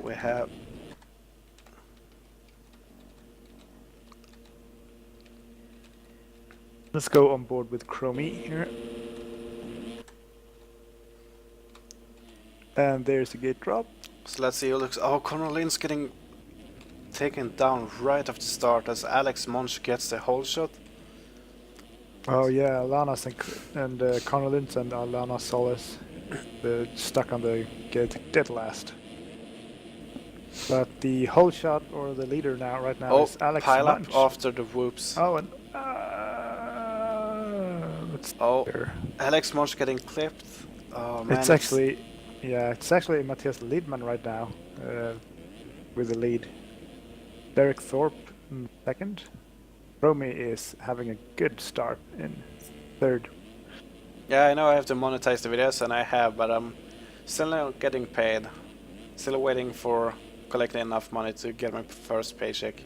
we have... Let's go on board with Chromie here. And there's a gate drop. So let's see who looks... Oh, Connor Lynn's getting taken down right off the start as Alex Monch gets the whole shot. Oh yeah, Lanas and Connor Lintz and Alana Solis stuck on the gate dead last. But the whole shot or the leader right now is Alex pile Munch. up after the whoops. Oh, and Alex Monch getting clipped. Oh man, it's actually Matthias Lidman right now with the lead. Derek Thorpe in second. Romy is having a good start in third. Yeah, I know I have to monetize the videos, and I have, but I'm still not getting paid. Still waiting for collecting enough money to get my first paycheck.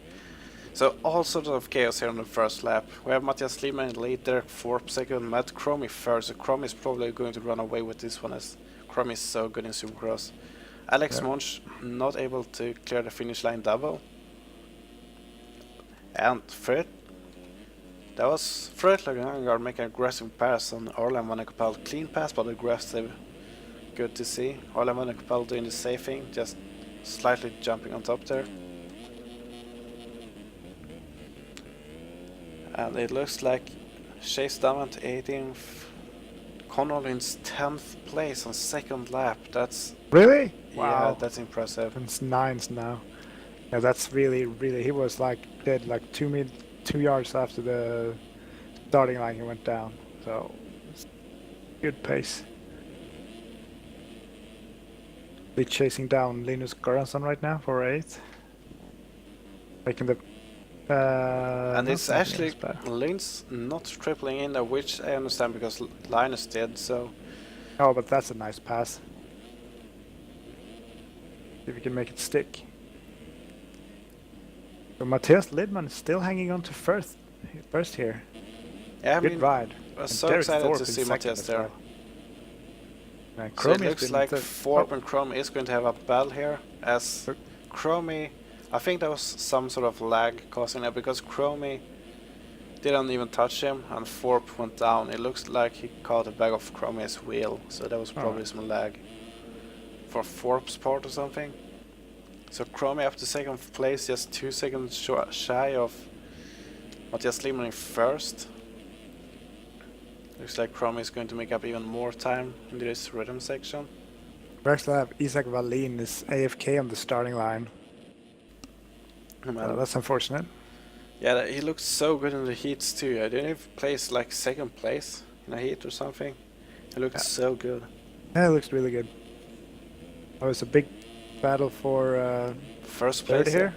So all sorts of chaos here on the first lap. We have Matthias Lidman in the lead, Derek Thorpe second, Matt Cromie first. So Cromie is probably going to run away with this one as Cromie is so good in Supercross. Alex Monch not able to clear the finish line double. And Fred. That was Fred Lagangar making an aggressive pass on Orlan Van Ekapel. Clean pass, but aggressive. Good to see. Orlan Van Ekapel doing the safe thing, just slightly jumping on top there. And it looks like Chase Diamond 18th, Connor Lynn's 10th place on second lap. That's really yeah, that's impressive. It's 9th now. Yeah, that's really. He was like dead, like 2 yards after the starting line. He went down. So good pace. They're chasing down Linus Göransson right now for 8th. Making the and it's actually Linus not tripling in there, which I understand because Linus did, so... Oh, but that's a nice pass. If you can make it stick. So Matthias Lidman is still hanging on to first here. Yeah, good ride. I was so excited to see Matthias there. Well. So it looks like Thorpe and Chromie is going to have a battle here, as Chromie... I think there was some sort of lag causing that, because Chromie didn't even touch him and Thorpe went down. It looks like he caught the back of Chromie's wheel, so there was probably some lag for Thorpe's part or something. So Chromie up to second place, just 2 seconds shy of Matthias Lidman in first. Looks like Chromie is going to make up even more time in this rhythm section. We actually have Isaac Wallin is AFK on the starting line. That's unfortunate. Yeah, he looks so good in the heats too. I didn't even place like second place in a heat or something. He looks so good. Yeah, it looks really good. Oh, it's a big battle for first third place here.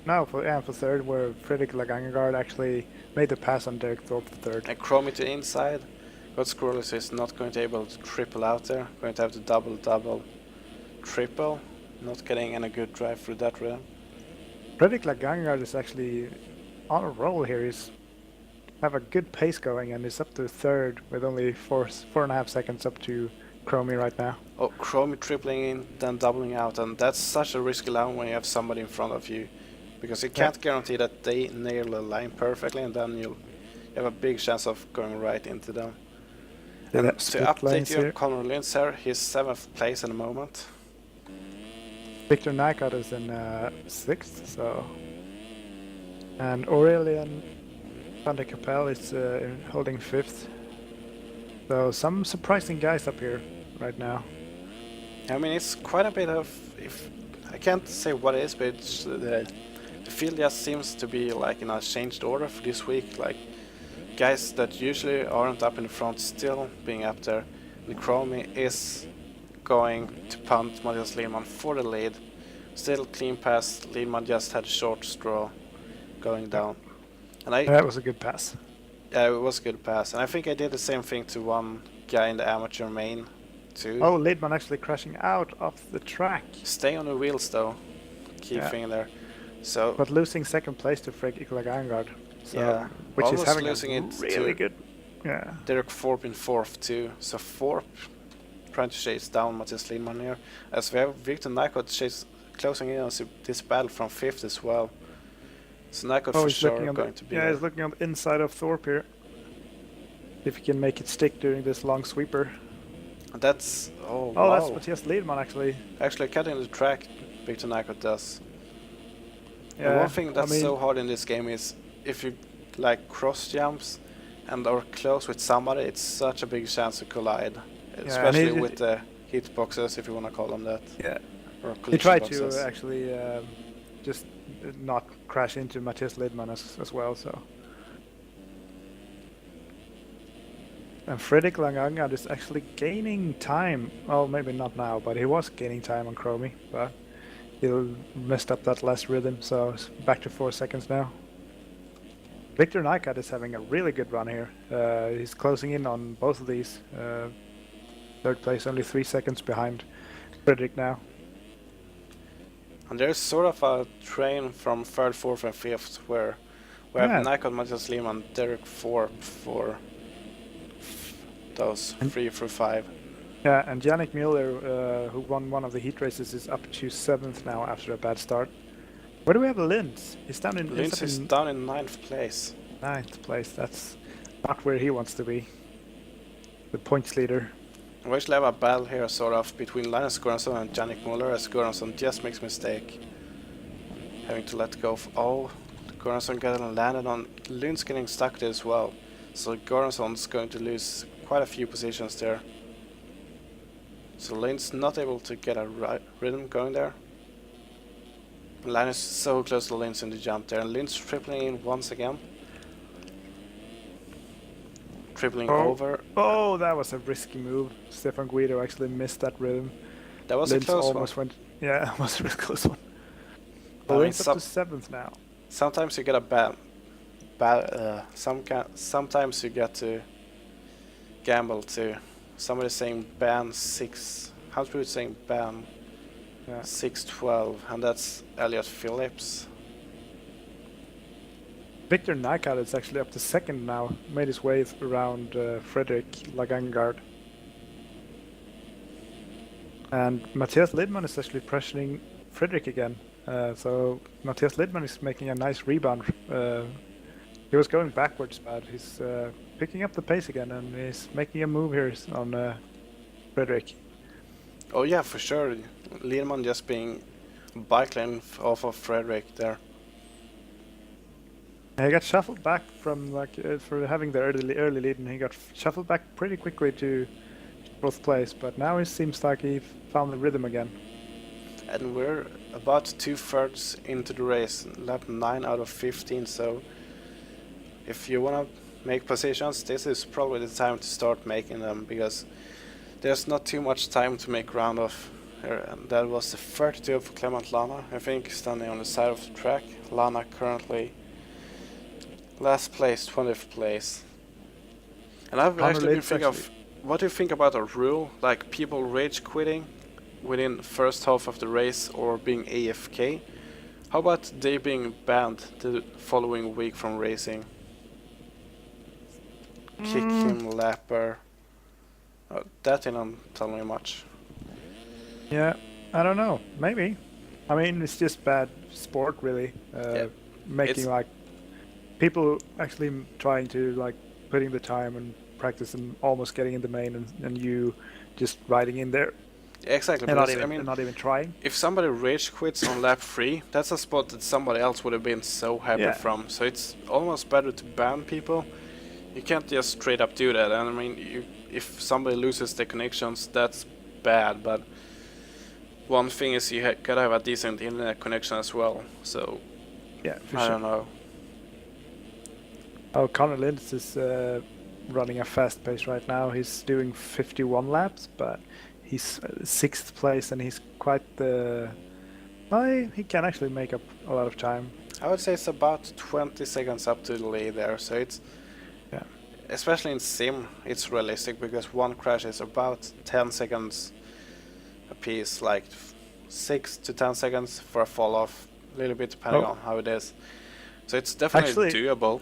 No, for third, where Fredrik Lagangegaard actually made the pass on Derek Thorpe for third. And Chromie to the inside. But Skrullis is not going to be able to triple out there. Going to have to double, triple. Not getting any good drive through that rhythm. Fredrik Lagangegaard is actually on a roll here. He's have a good pace going and is up to third with only 4.5 seconds up to Chromie right now. Oh, Chromie tripling in, then doubling out, and that's such a risky line when you have somebody in front of you, because you can't guarantee that they nail the line perfectly, and then you have a big chance of going right into them. Yeah, and to update you, Connor Lynn's here, he's 7th place in the moment. Victor Nycott is in 6th, so... And Aurelian van der Kapel is holding 5th. So some surprising guys up here right now. I mean, it's quite a bit of... I can't say what it is, but it's, the field just seems to be like in a changed order for this week. Like, guys that usually aren't up in the front still being up there. And Chromie is going to punt Matthias Lidman for the lead. Still clean pass. Lidman just had a short straw going down. And that was a good pass. Yeah, it was a good pass. And I think I did the same thing to one guy in the amateur main too. Oh, Lidman actually crashing out of the track. Stay on the wheels though. Keep thing there. So, but losing second place to Fredrik Lagangegaard. So, yeah, which is having losing a it really good. Yeah. Derek Thorpe in 4th too. So Thorpe trying to chase down Matthias Lidman here. As we have Victor Nycott closing in on this battle from 5th as well. So Nycod Oh, for he's looking sure on going to be yeah, there. he's looking on the inside of Thorpe here. If he can make it stick during this long sweeper. That's... oh, Oh, wow. that's Matthias Liedman actually. Actually cutting the track, Victor Nycod does. Yeah, And one thing that's I mean, so hard in this game is if you like cross jumps and are close with somebody, it's such a big chance to collide. Especially with the hitboxes, if you want to call them that. Yeah. Or He collision tried boxes. to actually just not crash into Matthias Liedman as well, so. And Fredrik Langangard is actually gaining time. Oh, maybe not now, but he was gaining time on Chromie, but he messed up that last rhythm, so it's back to 4 seconds now. Victor Nycod is having a really good run here. He's closing in on both of these. Third place, only 3 seconds behind Fredrik now. And there's sort of a train from 3rd, 4th and 5th where we have Nycod, Matthias Liedman, Derek Thorpe for those 3 through 5. Yeah, and Yannick Mueller, who won one of the heat races, is up to 7th now after a bad start. Where do we have Linz? He's down in... Linz is down in 9th place. 9th place, that's not where he wants to be. The points leader. We actually have a battle here sort of between Linus Göransson and Yannick Muller as Göransson just makes a mistake. Having to let go of... oh, Göransson getting landed on... Linz getting stuck there as well. So Göransson's going to lose quite a few positions there. So Linz not able to get a rhythm going there. Linus so close to Linz in the jump there, and Linz tripling in once again. Tripling over. Oh, that was a risky move. Stefan Guido actually missed that rhythm. That was Linz a close almost one. went. Yeah, it was a really close one. I mean, Linz up to 7th now. Sometimes you get sometimes you get to gamble too. Somebody saying ban 6. How's people saying ban? Yeah. 6-12, and that's Elliot Phillips. Victor Nycod is actually up to 2nd now. Made his way around Fredrik Langangard. And Matthias Liedman is actually pressuring Fredrik again. So Matthias Liedman is making a nice rebound. He was going backwards, but he's picking up the pace again, and he's making a move here on Fredrik. Oh yeah, for sure. Liedman just being bike lane off of Fredrik there. He got shuffled back from for having the early lead, and he got shuffled back pretty quickly to 4th place. But now it seems like he found the rhythm again. And we're about 2/3 into the race, lap 9 out of 15. So if you wanna make positions, this is probably the time to start making them, because there's not too much time to make round off here. And that was the 32 for Clement Lana, I think, standing on the side of the track. Lana currently last place, 20th place. And I've actually been thinking of, what do you think about a rule, like people rage quitting within first half of the race or being AFK? How about they being banned the following week from racing? Kick him, lapper. That didn't tell me much. Yeah, I don't know. Maybe. I mean, it's just bad sport, really. Making like people actually trying to like putting the time and practice and almost getting in the main, and you just riding in there. Exactly. And Because, I mean, not even trying. if somebody rage quits on lap 3, that's a spot that somebody else would have been so happy from. So it's almost better to ban people. You can't just straight up do that. And I mean, if somebody loses the connections, that's bad. But one thing is you gotta have a decent internet connection as well. So Yeah, for I sure. don't know. Oh, Connor Linz is running a fast pace right now. He's doing 51 laps, but he's 6th place, and he's quite the... Well, he can actually make up a lot of time. I would say it's about 20 seconds up to the lead there. So it's, especially in sim, it's realistic, because one crash is about 10 seconds a piece, like 6 to 10 seconds for a fall off, a little bit depending on how it is. So it's definitely doable.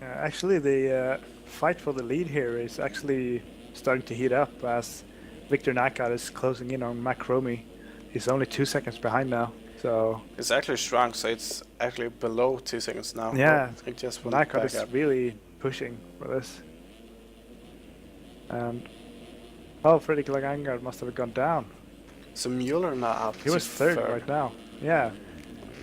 Actually, the fight for the lead here is actually starting to heat up as Victor Nycod is closing in on Mac Romy. he's only 2 seconds behind now. So It's actually shrunk, so it's actually below 2 seconds now. yeah, Oh, it just went Nycott back is up. really pushing for this. And oh, Fredrik Langard must have gone down. So Mueller now up. He was third right now. Yeah,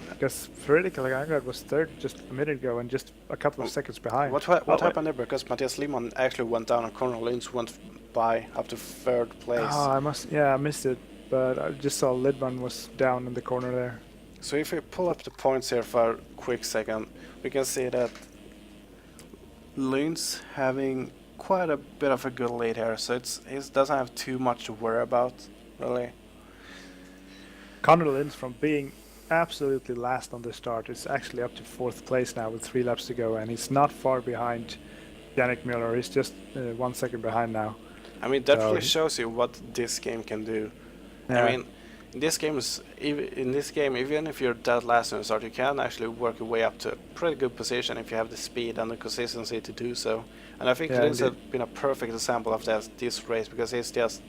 because Fredrik Langard was third just a minute ago and just a couple of seconds behind. What happened there? Because Matthias Lehmann actually went down and Conrad Lins went by up to third place. Oh, I missed it, but I just saw Lidman was down in the corner there. So if we pull up the points here for a quick second, we can see that Lins having quite a bit of a good lead here, so he doesn't have too much to worry about, really. Conrad Lins, from being absolutely last on the start, is actually up to 4th place now with 3 laps to go, and he's not far behind Yannick Müller. He's just 1 second behind now. I mean, that really shows you what this game can do. Yeah. I mean, in this game, even if you're dead last in the start, you can actually work your way up to a pretty good position if you have the speed and the consistency to do so. And I think Lins has been a perfect example of this race, because he's just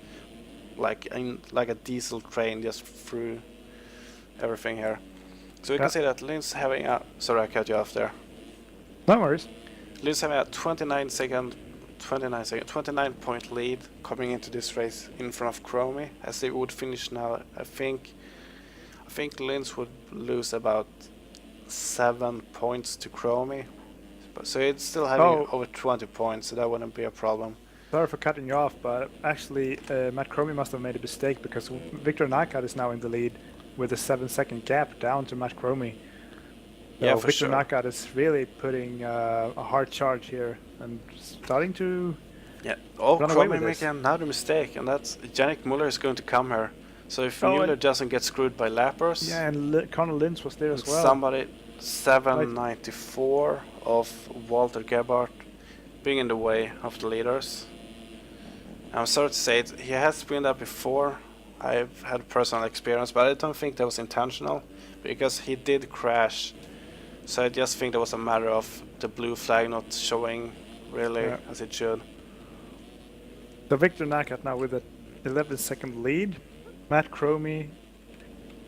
like a diesel train just through everything here. So we can see that Lins having a... Sorry, I cut you off there. No worries. Lins having a 29 point lead coming into this race in front of Chromie. As they would finish now, I think Lins would lose about 7 points to Chromie. So it's still having over 20 points, so that wouldn't be a problem. Sorry for cutting you off, but actually Matt Chromie must have made a mistake, because Victor Nycott is now in the lead with a 7-second gap down to Matt Chromie. So Yeah, for Victor sure. Nycott is really putting a hard charge here and starting to... Yeah. run away with Chromie this. making another mistake, and that's Yannick Müller is going to come here. So if Müller doesn't get screwed by lappers... Yeah, and Conor Lins was there as well. Somebody 794 of Walter Gebhardt being in the way of the leaders. I'm sorry to say it, he has been there before. I've had personal experience, but I don't think that was intentional, because he did crash. So I just think that was a matter of the blue flag not showing really as it should. So Victor Nycott now with a 11-second lead. Matt Chromie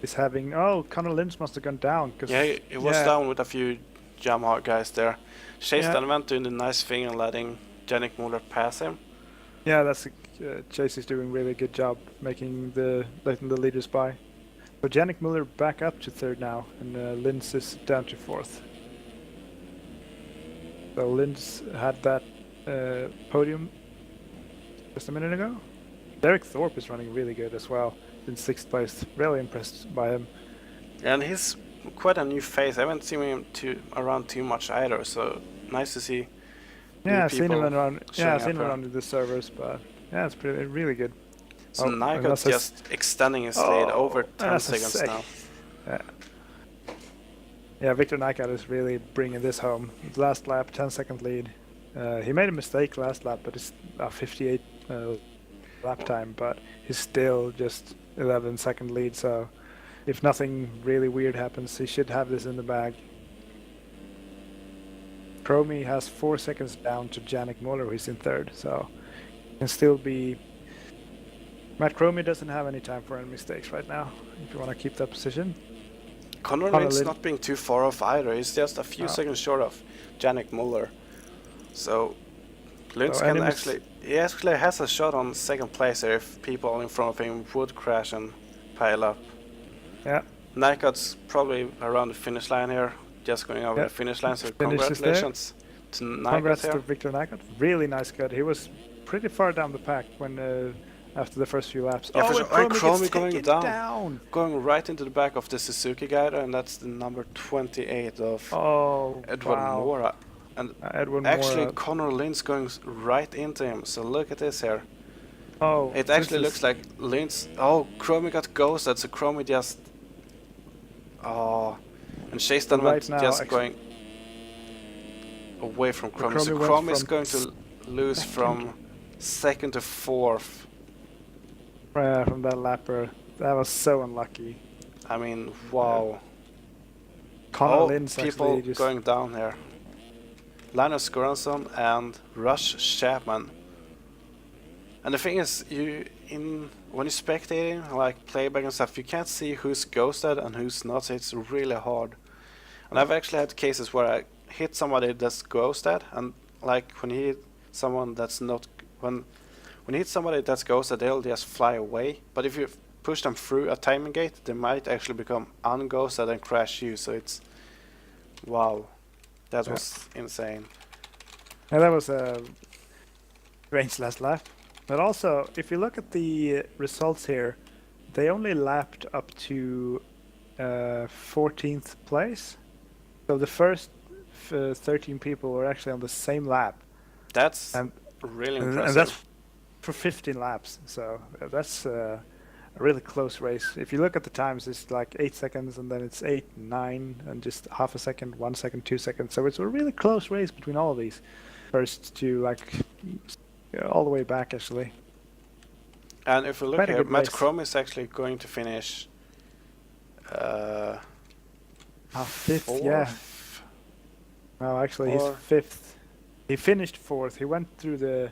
is having... Oh, Conor Lins must have gone down. Yeah, he was down with a few Yamaha guys there. Chase then went doing the nice thing and letting Yannick Müller pass him. Yeah, that's Chase is doing really good job letting the leaders by. So Yannick Müller back up to 3rd now, and Lins is down to 4th. So Lins had that podium just a minute ago. Derek Thorpe is running really good as well in 6th place. Really impressed by him. And he's quite a new face. I haven't seen him around too much either, so nice to see. Yeah, I've seen him around. Yeah, I've seen him here. around the servers, but yeah, it's really good. So Nycott's just extending his lead over 10 seconds now. Yeah, Victor Nycott is really bringing this home. Last lap, 10-second lead. He made a mistake last lap, but it's a 58 lap time, but he's still just 11-second lead, so if nothing really weird happens, he should have this in the bag. Chromie has 4 seconds down to Yannick Müller, who's in 3rd, so can still be... Matt Chromie doesn't have any time for any mistakes right now, if you want to keep that position. Conor Lins not being too far off either, he's just a few seconds short of Yannick Müller. So Lins can he actually has a shot on 2nd place here if people in front of him would crash and pile up. Yeah. Nycott's probably around the finish line here, just going over the finish line, so congratulations to Nycott. Congrats to Victor Nycott. Really nice cut. He was pretty far down the pack when after the first few laps. Yeah, and Chromie going down, going right into the back of the Suzuki guy there, and that's the number 28 of Edwin Mora. And actually Conor Lins going right into him, so look at this here. Oh, it actually looks like Lins... Oh, Chromie got ghosted, so Chromie just... Oh, and Chase then went just going away from Chromie, so Chromie is going to lose from 2nd to 4th. From that lapper. That was so unlucky. I mean, wow. Conor Lins people going down here. Linus Göransson and Rush Chapman. And the thing is, when you're spectating, like playback and stuff, you can't see who's ghosted and who's not, so it's really hard. And I've actually had cases where I hit somebody that's ghosted, and like when you hit someone that's not, when you hit somebody that's ghosted, they'll just fly away. But if you push them through a timing gate, they might actually become unghosted and crash you. So it's, wow, that was insane. And that was a strange last lap. But also, if you look at the results here, they only lapped up to 14th place. So the first 13 people were actually on the same lap. That's really impressive. And that's for 15 laps. So that's a really close race. If you look at the times, it's like 8 seconds, and then it's 8, 9, and just half a second, 1 second, 2 seconds. So it's a really close race between all of these. First to like all the way back, actually. And if we look Quite a here, good Matt race. Chrome is actually going to finish Fifth, fourth. yeah. No, actually, he's Or- fifth. He finished fourth. He went through the,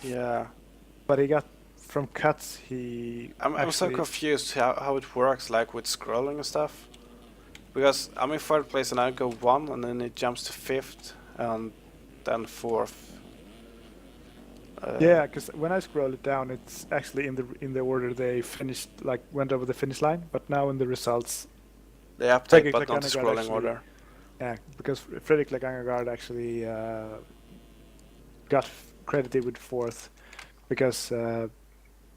Yeah. but he got from cuts. I'm so confused how it works, like with scrolling and stuff. Because I'm in third place and I go 1, and then it jumps to 5th, and then 4th. Yeah, because when I scroll it down, it's actually in the order they finished, like went over the finish line. But now in the results, They update, Fredrik but not the Laganegard scrolling actually- order. yeah, because Fredrik Laganegard actually got credited with fourth, because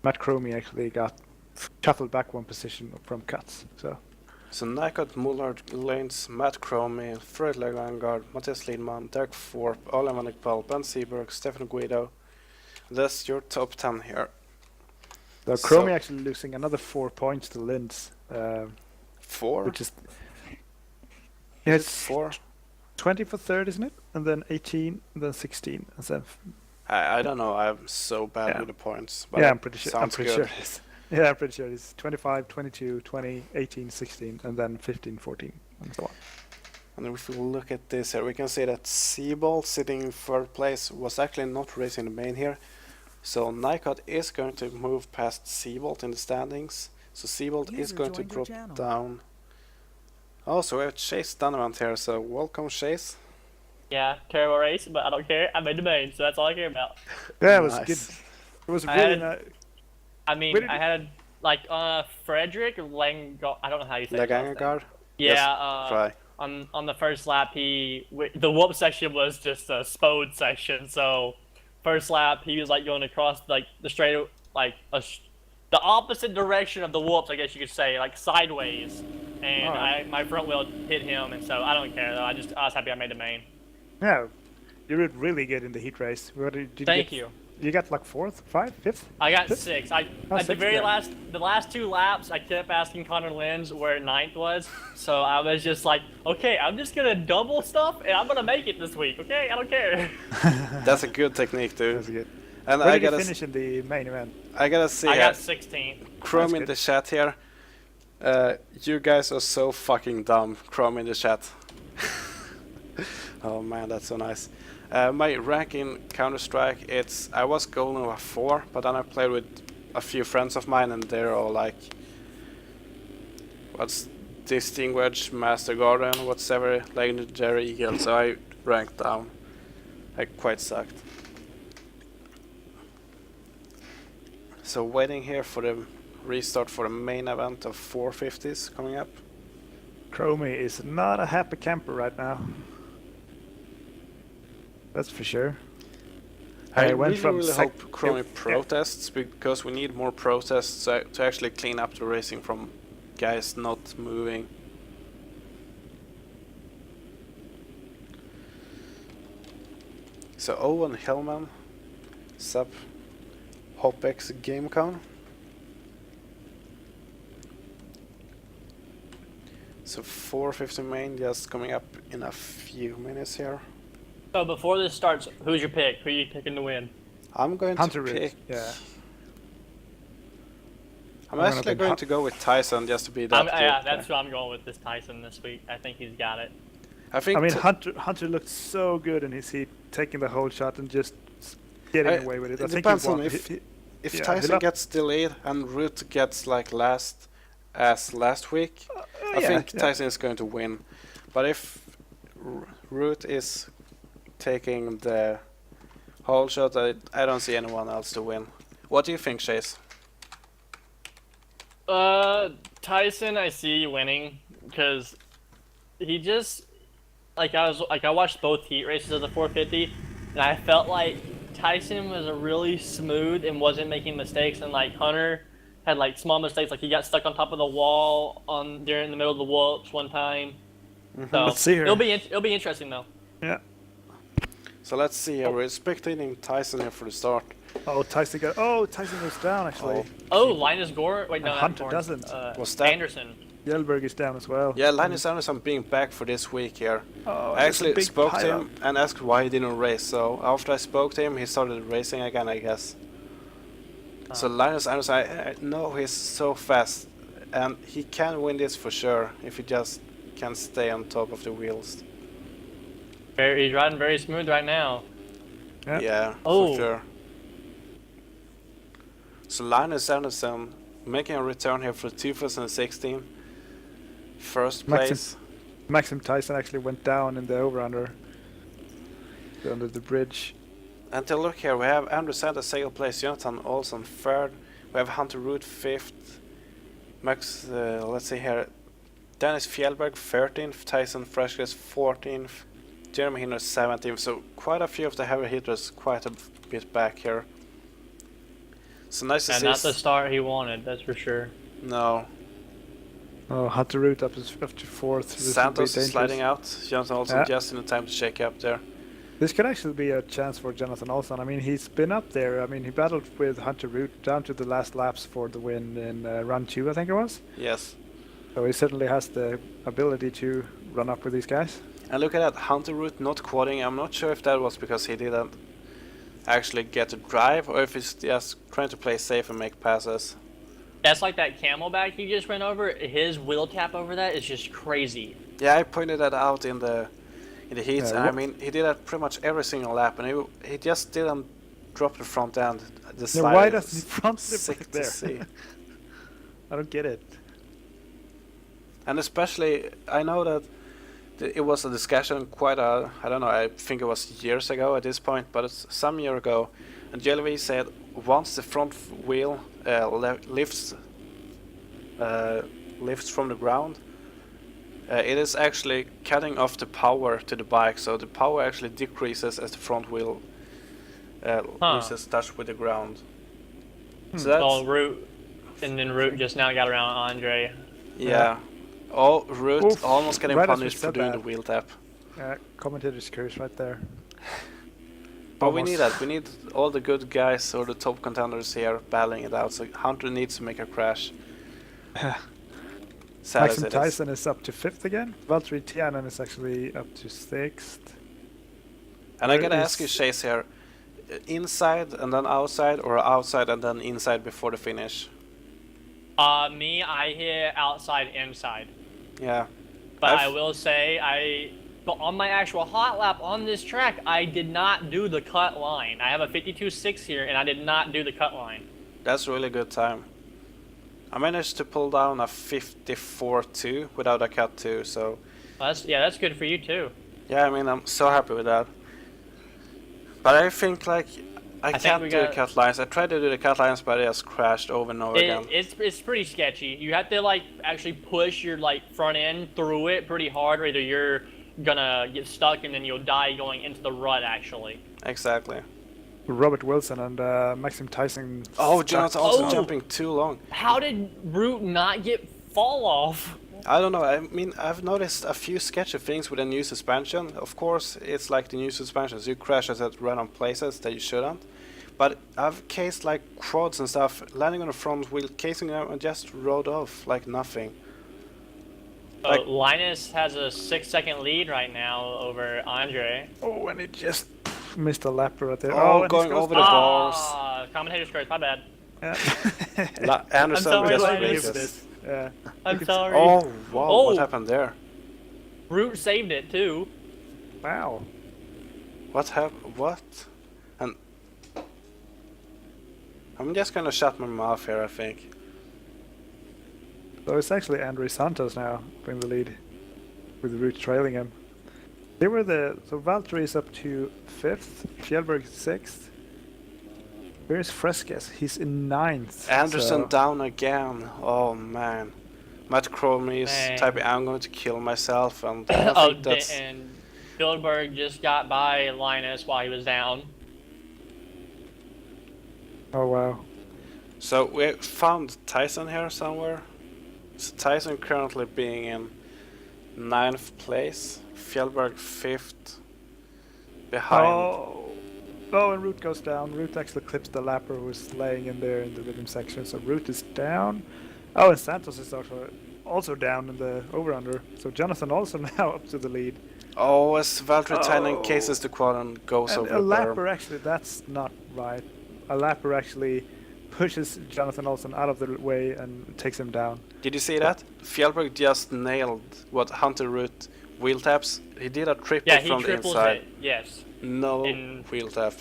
Matt Cromie actually got shuffled back one position from cuts. So Nycott, Mullard, Lanes, Matt Cromie, Fred Laganegard, Matthias Lidman, Derek Thorpe, Ole van der Pal, Ben Seberg, Stefan Guido. That's your top 10 here. So So- Cromie actually losing another 4 points to Linz, 4? which is Is it it's 4? 20 for third, isn't it? And then 18, and then 16, and then I don't know, I'm so bad Yeah. with the points. But yeah, it I'm pretty sure. sounds good. Sure it is. Yeah, I'm pretty sure it's 25, 22, 20, 18, 16, and then 15, 14, and so on. And if we look at this here, we can see that Seabolt sitting in third place was actually not racing the main here. So Nycott is going to move past Seabolt in the standings. So Seabolt is User going to joined your drop channel. down. Oh, so we have Chase Donovan here, so welcome Chase. Yeah, terrible race, but I don't care. I made the main, so that's all I care about. Yeah, it was Nice. good. It was I really had- nice. I mean, Where did I you- had like Frederick Lang. I don't know how you say his last name. Laganegard? Yeah, Yes, try. on the first lap, the whoop section was just a spode section. So first lap, he was like going across like the straight, like the opposite direction of the whoops, I guess you could say, like sideways. And Alright. my front wheel hit him, and so I don't care though. I was happy I made the main. Yeah, you did really good in the heat race. What did you Thank get? you. You got like 4th, 5th, 5th? I got Fifth? 6. Oh, At the sixth, very yeah. the last 2 laps, I kept asking Connor Lenz where 9th was. So I was just like, okay, I'm just gonna double stuff and I'm gonna make it this week. Okay, I don't care. That's a good technique, dude. That's good. And Where I did you gotta, finish in the main event? I gotta see I here, got 16th. Chrome in good. the chat here. You guys are so fucking dumb. Chrome in the chat. Oh man, that's so nice. My rank in Counter-Strike, I was golden with 4, but then I played with a few friends of mine, and they're all like, what's Distinguished, Master Guardian, whatever, Legendary Eagle, so I ranked down. I quite sucked. So waiting here for the restart for the main event of 450s coming up. Chromie is not a happy camper right now. That's for sure. I went really, from really sec- hope Chromie yeah. protests, because we need more protests to actually clean up the racing from guys not moving. So Owen Hellman, sub HopX GameCon. So 450 main just coming up in a few minutes here. So before this starts, who's your pick? Who are you picking to win? I'm going Hunter to Ridge, pick. yeah. I'm gonna actually pick going Hun- to go with Tyson just to be that good. Yeah, that's who I'm going with this Tyson this week. I think he's got it. I think I mean, Hunter looked so good in his heat, taking the whole shot and just getting away with it. I it think depends he on won. if if Yeah, Tyson gets the lead and Root gets like last week, I think Tyson is going to win. But if Root is taking the whole shot, I don't see anyone else to win. What do you think, Chase? Tyson, I see winning because he just I watched both heat races of the 450, and I felt like Tyson was really smooth and wasn't making mistakes, and like Hunter had like small mistakes, like he got stuck on top of the wall during the middle of the whoops one time. So Let's see here. it'll be interesting though. Yeah. So let's see here. We're spectating Tyson here for the start. Oh, Tyson goes down actually. Oh, Linus Gore. Wait, no, Hunter not Gore. doesn't. What's that? Anderson. Jelberg is down as well. Yeah, Linus Anderson being back for this week here. Oh, I actually big spoke to pile. him and asked why he didn't race. So after I spoke to him, he started racing again, I guess. So Linus Anderson, I know he's so fast, and he can win this for sure if he just can stay on top of the wheels. He's riding very smooth right now. Yeah, Oh. for sure. So Linus Anderson making a return here for 2016. First place. Maxim Tyson actually went down in the over-under. Under the bridge. And to look here, we have Andrew Santa second place, Jonathan Olson third, we have Hunter Root fifth, let's see here, Dennis Fjellberg 13th, Tyson Freshglass 14th, Jeremy Hinner 17th, so quite a few of the heavy hitters quite a bit back here. So nice to And see. not the start he wanted, that's for sure. No. Oh, Hunter Root up to fourth. This Santos will be is dangerous. sliding out, Jonathan Olson just in the time to shake up there. This could actually be a chance for Jonathan Olson. I mean, he's been up there. I mean, he battled with Hunter Root down to the last laps for the win in run 2, I think it was. Yes. So he certainly has the ability to run up with these guys. And look at that, Hunter Root not quadding. I'm not sure if that was because he didn't actually get to drive or if he's just trying to play safe and make passes. That's like that camelback he just went over. His wheel tap over that is just crazy. Yeah, I pointed that out in the heats, Yeah, and I mean, he did that pretty much every single lap, and he just didn't drop the front end. The slide why is doesn't he front flip sick right to there? see. I don't get it. And especially, I know that it was a discussion I don't know, I think it was years ago at this point, but it's some year ago, and JLV said once the front wheel lifts from the ground, it is actually cutting off the power to the bike, so the power actually decreases as the front wheel loses touch with the ground. So that's Root, and then Root just now got around Andre. yeah. Oh, Root Oof, almost getting right as we punished for said doing that. the wheel tap. Commentator's curse right there. But we Almost. need that. We need all the good guys or the top contenders here battling it out. So Hunter needs to make a crash. Sad as Maxim it is. Tyson is up to 5th again. Valtteri Tianen is actually up to 6th. And I There gotta is- ask you, Chase here. Inside and then outside, or outside and then inside before the finish? Me, I hit outside, inside. Yeah. But I will say, but on my actual hot lap on this track, I did not do the cut line. I have a 52.6 here, and I did not do the cut line. That's a really good time. I managed to pull down a 54.2 without a cut too, so... That's good for you too. Yeah, I mean, I'm so happy with that. But I think, like, I think can't we do the got- cut lines. I tried to do the cut lines, but I just crashed over and over again. It's pretty sketchy. You have to like actually push your like front end through it pretty hard, or either you're gonna get stuck and then you'll die going into the rut actually. Exactly. Robert Wilson and Maxim Tyson. Oh, stuck- Jonathan also Oh. jumping too long. How did Root not get fall off? I don't know. I mean, I've noticed a few sketchy things with the new suspension. Of course, it's like the new suspensions. You crash at random places that you shouldn't. But I've cased like quads and stuff, landing on the front wheel, casing them, and just rode off like nothing. Like- Linus has a 6-second lead right now over Andre. Oh, and it just missed a lap right there. Oh, and going this goes over the down. bars. Commentator's curse, my bad. Yeah. Anderson sorry, just Linus. raced This. this. Yeah. I'm sorry. Oh, wow, Oh. what happened there? Root saved it too. Wow. What happened? What? And I'm just gonna shut my mouth here, I think. So it's actually Andre Santos now in the lead, with Root trailing him. They were so Valtteri is up to 5th, Fjellberg 6th. Where's Fresques? He's in 9th. Anderson so- down again. Oh man. Matt Cromie is Man. typing, I'm going to kill myself, and I don't Oh, think that's... and Bildberg just got by Linus while he was down. Oh wow. So we found Tyson here somewhere. So Tyson currently being in 9th place, Fjellberg 5th, behind. Oh, and Root goes down. Root actually clips the lapper who's laying in there in the rhythm section, so Root is down. Oh, and Santos is also down in the over-under. So Jonathan also now up to the lead. Oh, as Valtteri Tynan Oh. cases the quad and goes And over a the berm. lapper actually, that's not right. A lapper actually pushes Jonathan Olsen out of the way and takes him down. Did you see that? Fjellberg just nailed what Hunter Root wheel taps. He did a triple Yeah, he from the triples inside. it. Yes. No In- wheel tap.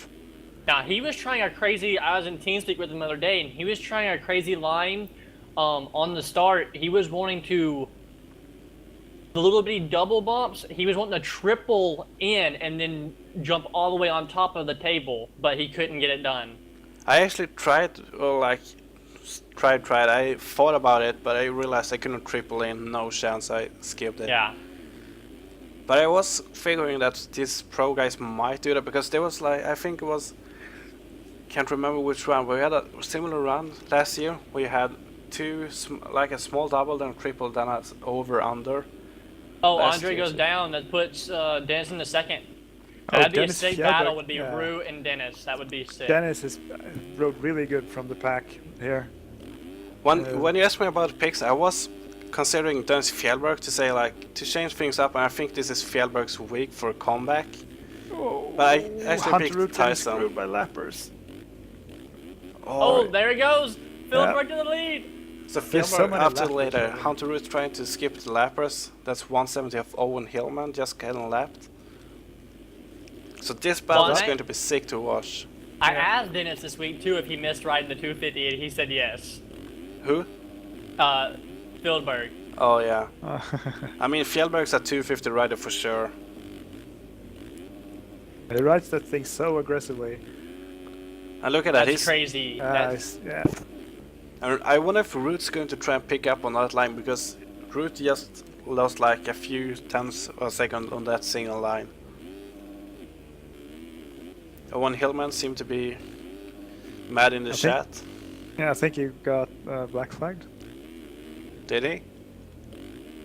Now he was trying a crazy. I was in TeamSpeak with him the other day, and he was trying a crazy line. On the start, he was wanting to. The little bitty double bumps. He was wanting to triple in and then jump all the way on top of the table, but he couldn't get it done. I actually tried, tried. I thought about it, but I realized I couldn't triple in. No chance. I skipped it. Yeah. But I was figuring that these pro guys might do that because there was I think it was, can't remember which run. We had a similar run last year. We had a small double, then triple, then a over under. Oh, Last Andre year, goes so- down. That puts Dennis in the second. Oh, That'd be Dennis a sick Fjellberg, battle. Would be yeah. Root and Dennis. That would be sick. Dennis rode really good from the pack here. When you asked me about picks, I was considering Dennis Fjellberg to say to change things up, and I think this is Fjellberg's week for a comeback. But I actually Hunter picked Root getting Tyson. screwed by lappers. Oh, there he goes. Yeah. Philbert to the lead. So There's so Fjellberg many after lappers later, already. Hunter Root trying to skip the lappers. That's 170 of Owen Hillman just getting lapped. So this battle Well, is I- going to be sick to watch. I asked Dennis this week too if he missed riding the 250, and he said yes. Who? Philberg. Oh yeah. I mean Fjellberg's a 250 rider for sure. He rides that thing so aggressively. And look at that, That's he's crazy. That's, Yeah. And I wonder if Root's going to try and pick up on that line because Root just lost like a few tenths of a second on that single line. Owen Hillman seemed to be mad in the I think- chat. Yeah, I think he got black flagged, Did he?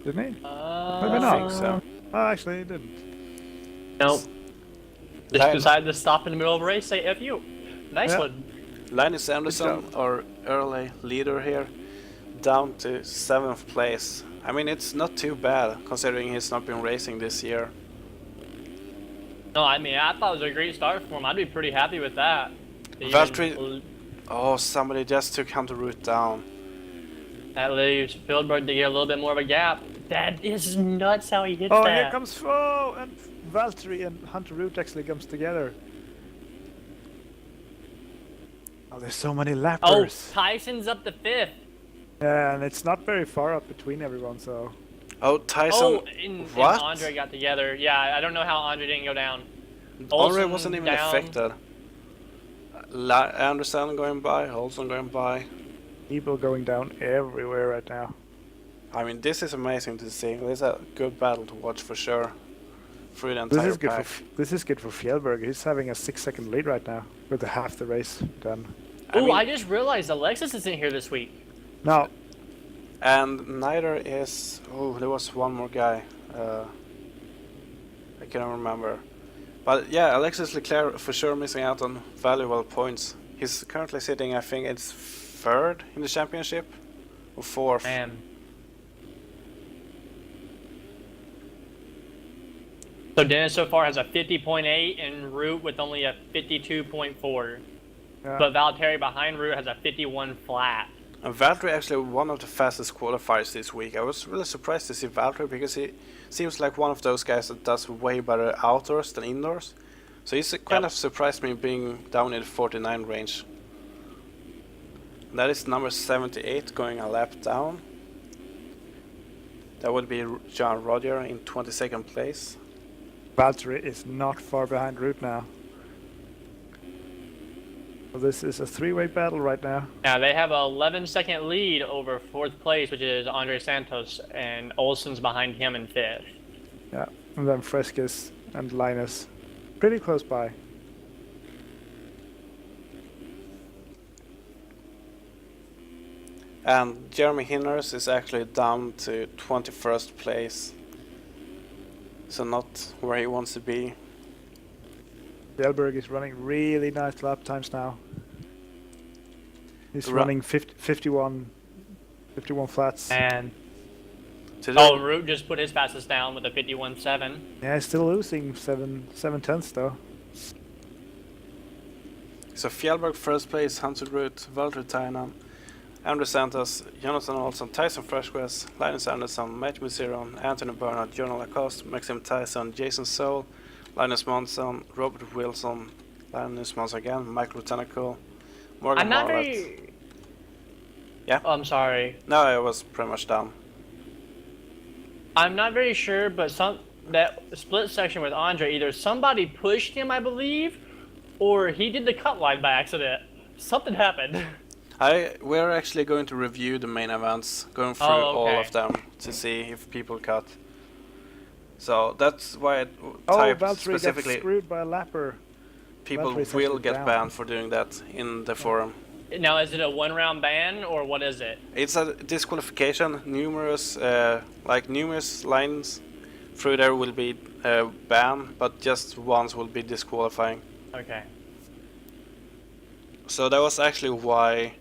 didn't he? Maybe I not. think so. Oh, actually, he didn't. Nope. Just Line- decided to stop in the middle of a race, say F you. Nice Yeah. one. Linus Anderson, job. our early leader here, down to 7th place. I mean, it's not too bad considering he's not been racing this year. No, I mean, I thought it was a great start for him. I'd be pretty happy with that. Even Valtteri- Oh, somebody just took Hunter Root down. That leaves Philbert to get a little bit more of a gap. That is nuts how he hits Oh, that. here comes and Valtteri and Hunter Root actually comes together. Oh, there's so many Oh, lappers. Tyson's up to 5th. Yeah, and it's not very far up between everyone, so. Oh, Tyson. Oh, and what? Andre got together. Yeah, I don't know how Andre didn't go down. Andre Olsen wasn't even down. affected. Anderson going by, Olsen going by. People going down everywhere right now. I mean, this is amazing to see. This is a good battle to watch for sure. Through the This entire is good pack. this is good for Fjellberg. He's having a 6-second lead right now with half the race done. I Oh, mean- I just realized Alexis isn't here this week. Now, And neither is... Oh, there was one more guy. I can't remember. But yeah, Alexis Leclerc for sure missing out on valuable points. He's currently sitting, I think it's 3rd in the championship. Or 4th. Man. So Dennis so far has a 50.8 and Root with only a 52.4. yeah. But Valtteri behind Root has a 51 flat. And Valtteri actually one of the fastest qualifiers this week. I was really surprised to see Valtteri because he seems like one of those guys that does way better outdoors than indoors. So he's kind Yep. of surprised me being down in the 49 range. That is number 78 going a lap down. That would be John Roger in 22nd place. Valtteri is not far behind Root now. So this is a three-way battle right now. Now they have a 11-second lead over 4th place, which is Andre Santos, and Olsen's behind him in 5th. Yeah, and then Frescus and Linus pretty close by. And Jeremy Hinners is actually down to 21st place. So not where he wants to be. Fjellberg is running really nice lap times now. He's running 51 flats. And Today, Root just put his fastest down with a 51.7. Yeah, he's still losing 7/10 though. so Fjellberg first place, Hunter Root, Valtteri Tainen, Andre Santos, Jonathan Olsen, Tyson Freshquest, Linus Anderson, Matt Muziron, Anthony Bernard, Jonah Lacoste, Maxim Tyson, Jason Soul, Linus Monson, Robert Wilson, Linus Monson again, Michael Tanaco, Morgan I'm not Marlett. very... Yeah? Oh, I'm sorry. No, I was pretty much done. I'm not very sure, but that split section with Andre, either somebody pushed him, I believe, or he did the cut line by accident. Something happened. We're actually going to review the main events, going through all of them to see if people cut. So that's why I typed Valtteri specifically got screwed by a lapper. people Valtteri's will actually get down. banned for doing that in the forum. Now, is it a 1-round ban, or what is it? It's a disqualification. Numerous lines through there will be banned, but just ones will be disqualifying. Okay. So that was actually why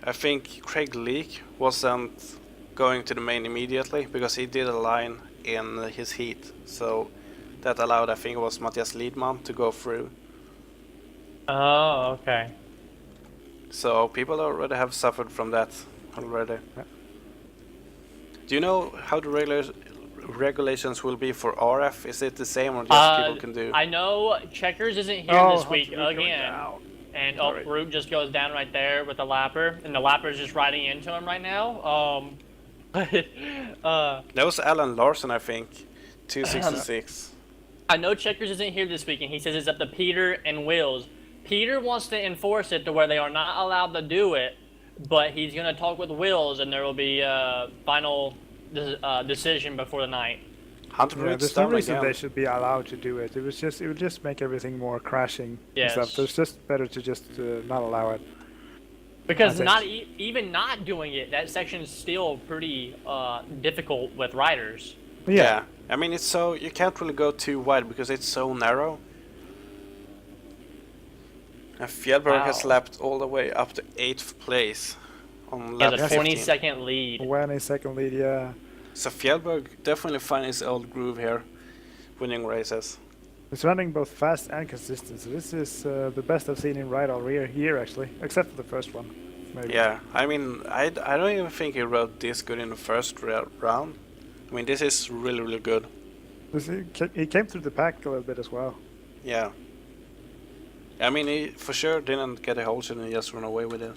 I think Craig Leake wasn't going to the main immediately, because he did a line in his heat. So that allowed, I think it was Matthias Liedman to go through. Oh, okay. So people already have suffered from that already. Yeah. Do you know how the regulations will be for RF? Is it the same or just people can do? I know Checkers isn't here this week Hunter Root going again. down. And Sorry. Root just goes down right there with the lapper, and the lapper's just riding into him right now. That was Alan Larson, I think. 266. I know Checkers isn't here this week, and he says it's up to Peter and Wills. Peter wants to enforce it to where they are not allowed to do it, but he's going to talk with Wills, and there will be a final decision before the night. Hunter Yeah, Root's there's no down reason again. they should be allowed to do it. It would just make everything more crashing Yes. and stuff. So it's just better to just not allow it. Because I not think- even not doing it, that section is still pretty difficult with riders. Yeah. I mean, it's so you can't really go too wide because it's so narrow. And Fjellberg has Wow. lapped all the way up to 8th place on He lap has a 15. 20-second lead. 20-second lead, yeah. So Fjellberg definitely finds his old groove here, winning races. It's running both fast and consistent. So this is the best I've seen in ride all year actually, except for the first one. Maybe. Yeah, I mean, I don't even think he rode this good in the first round. I mean, this is really, really good. He came through the pack a little bit as well. Yeah. I mean, he for sure didn't get a hold and he just ran away with it.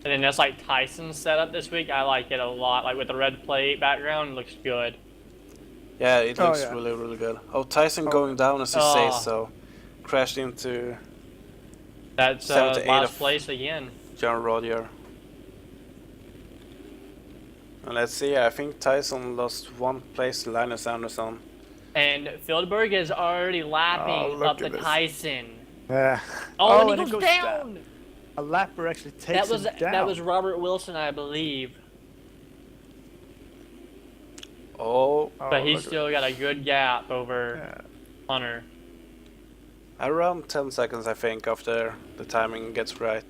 And then that's like Tyson's setup this week. I like it a lot. Like with the red plate background, it looks good. Yeah, it Oh, looks yeah. really, really good. Oh, Tyson Oh. going down as you Oh. say so. Crashed into That's 78 last of- place again. John Rodier. And let's see, I think Tyson lost 1 place to Linus Anderson. And Fieldberg is already Oh, lapping look up to at this. Tyson. Yeah. Oh, and it he goes down! A lapper actually takes him down. That was Robert Wilson, I believe. Oh, But he's look at still got a good gap over Yeah. Hunter. around 10 seconds I think after the timing gets right.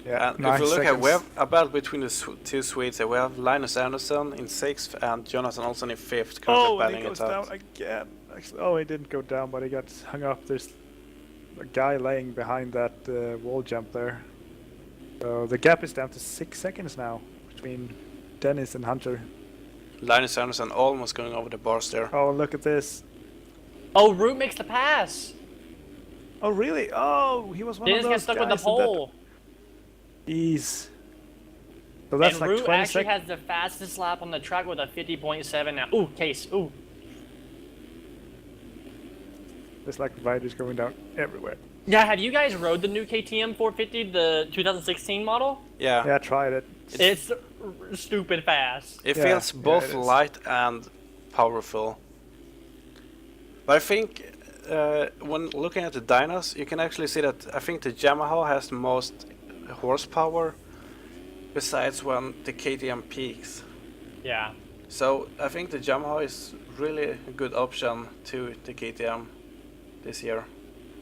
Yeah, And 9 if you look seconds. at, we have a battle between the two Swedes here. We have Linus Anderson in 6th and Jonathan Olsen in 5th, currently and he battling goes it out. down again. Actually, he didn't go down, but he got hung up. There's a guy laying behind that wall jump there. So the gap is down to 6 seconds now between Dennis and Hunter. Linus Anderson almost going over the bars there. Oh, look at this. Oh, Root makes the pass! Oh really? Oh, he was one Dennis of got those stuck guys with the in that- pole. Jeez. So that's And like Root 20 actually seconds. has the fastest lap on the track with a 50.7 now. Ooh, case. Ooh. There's like riders going down everywhere. Yeah, have you guys rode the new KTM 450, the 2016 model? Yeah. Yeah, I tried it. It's stupid fast. It Yeah, feels yeah, both it is. light and powerful. But I think when looking at the dynos, you can actually see that I think the Yamaha has the most horsepower besides when the KTM peaks. Yeah. So I think the Yamaha is really a good option to the KTM this year.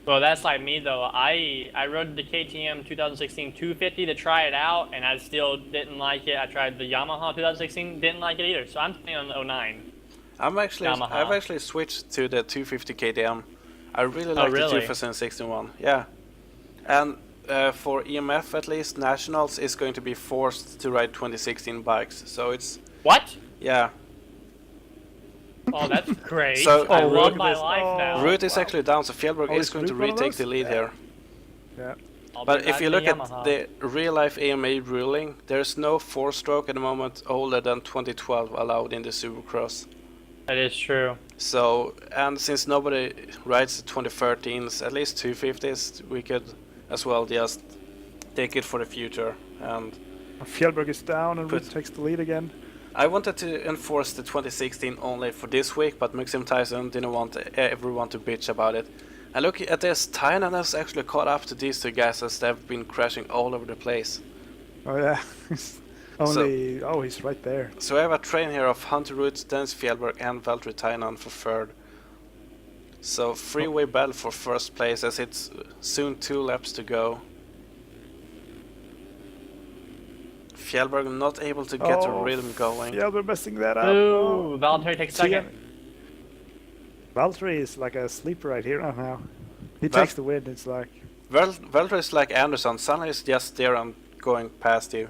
Well, that's like me though. I rode the KTM 2016 250 to try it out, and I still didn't like it. I tried the Yamaha 2016, didn't like it either. So I'm staying on the 09. I've Yamaha. actually switched to the 250 KTM. I really like really? the 2016 one. Yeah, and for EMF at least, Nationals is going to be forced to ride 2016 bikes. So it's What? yeah. Oh, that's great. So- I Oh, love Root my is- life oh. now. Root is actually down, so Fjellberg Oh, is is going to Root one of retake those? the lead here. Yeah. I'll But be if you riding look the at Yamaha. the real-life AMA ruling, there's no four-stroke at the moment older than 2012 allowed in the Supercross. That is true. So, and since nobody rides the 2013s, at least 250s, we could as well just take it for the future. And Fjellberg is down and Put- Root takes the lead again. I wanted to enforce the 2016 only for this week, but Maxim Tyson didn't want everyone to bitch about it. And look at this, Tynan has actually caught up to these two guys as they've been crashing all over the place. Oh yeah. Only oh he's right there. So I have a train here of Hunter Root, Dennis Fjellberg and Valtteri Tynan for third. So three-way battle for first place as it's soon 2 laps to go. Fjellberg not able to get the rhythm going. Fjellberg messing that up. Ooh, Valtteri takes second. Valtteri is like a sleeper right here now. He Val- takes the win. It's like Valtteri is like Anderson, suddenly is just there and going past you.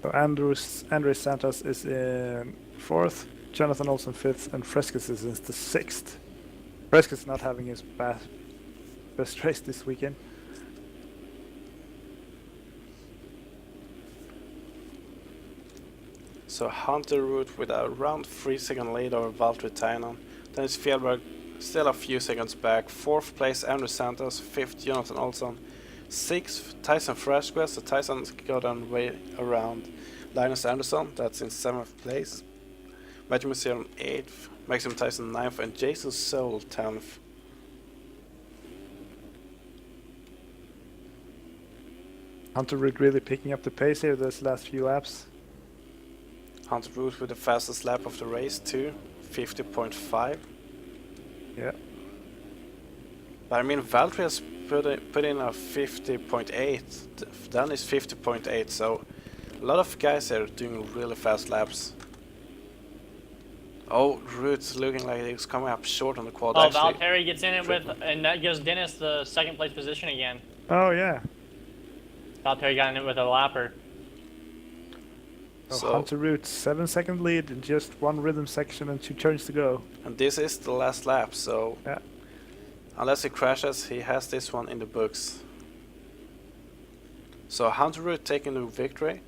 So Andres Santos is in 4th, Jonathan Olsen 5th, and Frescus is in the 6th. Frescus not having his best race this weekend. So Hunter Root with around 3 seconds lead over Valtteri Tynan. Then it's Fjellberg still a few seconds back. 4th place Andrew Santos, 5th Jonathan Olson, 6th Tyson Freshquest, so Tyson's got on way around. Linus Anderson, that's in 7th place. Matthew Messier on 8th, Maxim Tyson 9th, and Jason Soul 10th. Hunter Root really picking up the pace here this last few laps. Hunter Root with the fastest lap of the race too, 50.5. Yeah. But I mean, Valtteri has put in a 50.8, Dan is 50.8, so a lot of guys are doing really fast laps. Oh, Root's looking like he's coming up short on the quad. Oh, actually. Valtteri gets in it with, and that gives Dennis the second place position again. Oh yeah. Valtteri got in it with a lapper. So So- Hunter Root 7-second lead in just one rhythm section and 2 turns to go. And this is the last lap, so Yeah. unless he crashes, he has this one in the books. So Hunter Root taking the victory.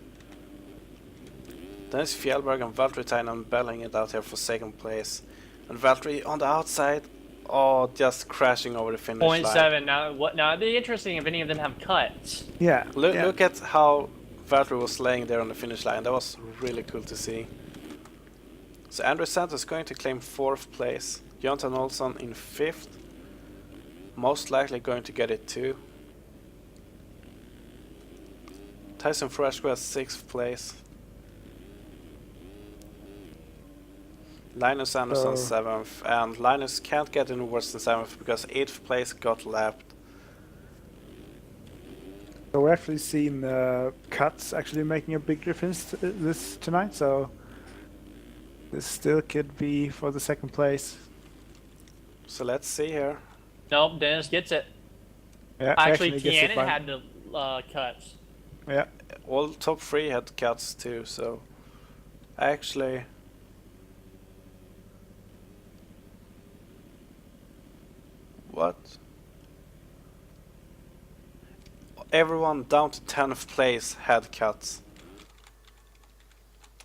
Then it's Fjellberg and Valtteri Tynan battling it out here for second place. And Valtteri on the outside, oh, just crashing over the finish line. 0.7. Now it'd be interesting if any of them have cuts. Yeah. Look, yeah. look at how Valtteri was laying there on the finish line. That was really cool to see. So Andrew Santos is going to claim 4th place. Jonathan Olson in 5th. Most likely going to get it too. Tyson Freshquest 6th place. Linus Anderson So- 7th. And Linus can't get any worse than 7th because 8th place got lapped. So we're actually seeing cuts actually making a big difference this tonight. So this still could be for the second place. So let's see here. Nope, Dennis gets it. Yeah. Actually, gets it Tianen by- had the cuts. Yeah. All top 3 had cuts too, so actually What? Everyone down to 10th place had cuts.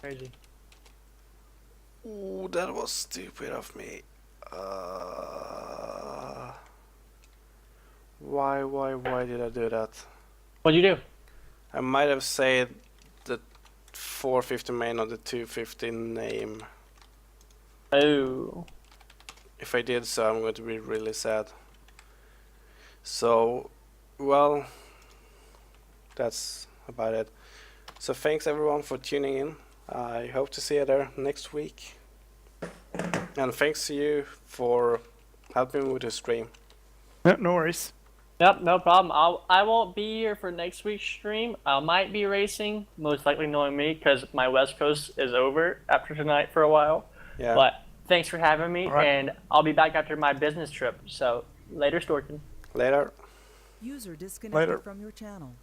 Crazy. Ooh, that was stupid of me. Why did I do that? What'd you do? I might have said the 450 main or the 250 name. Oh. If I did so, I'm going to be really sad. So, well, that's about it. So thanks everyone for tuning in. I hope to see you there next week. And thanks to you for helping me with the stream. Yeah, no worries. Yep, no problem. I won't be here for next week's stream. I might be racing, most likely knowing me, because my West Coast is over after tonight for a while. Yeah. But thanks for having me, All right. and I'll be back after my business trip. So later, Storkin. Later. User disconnected Later. from your channel.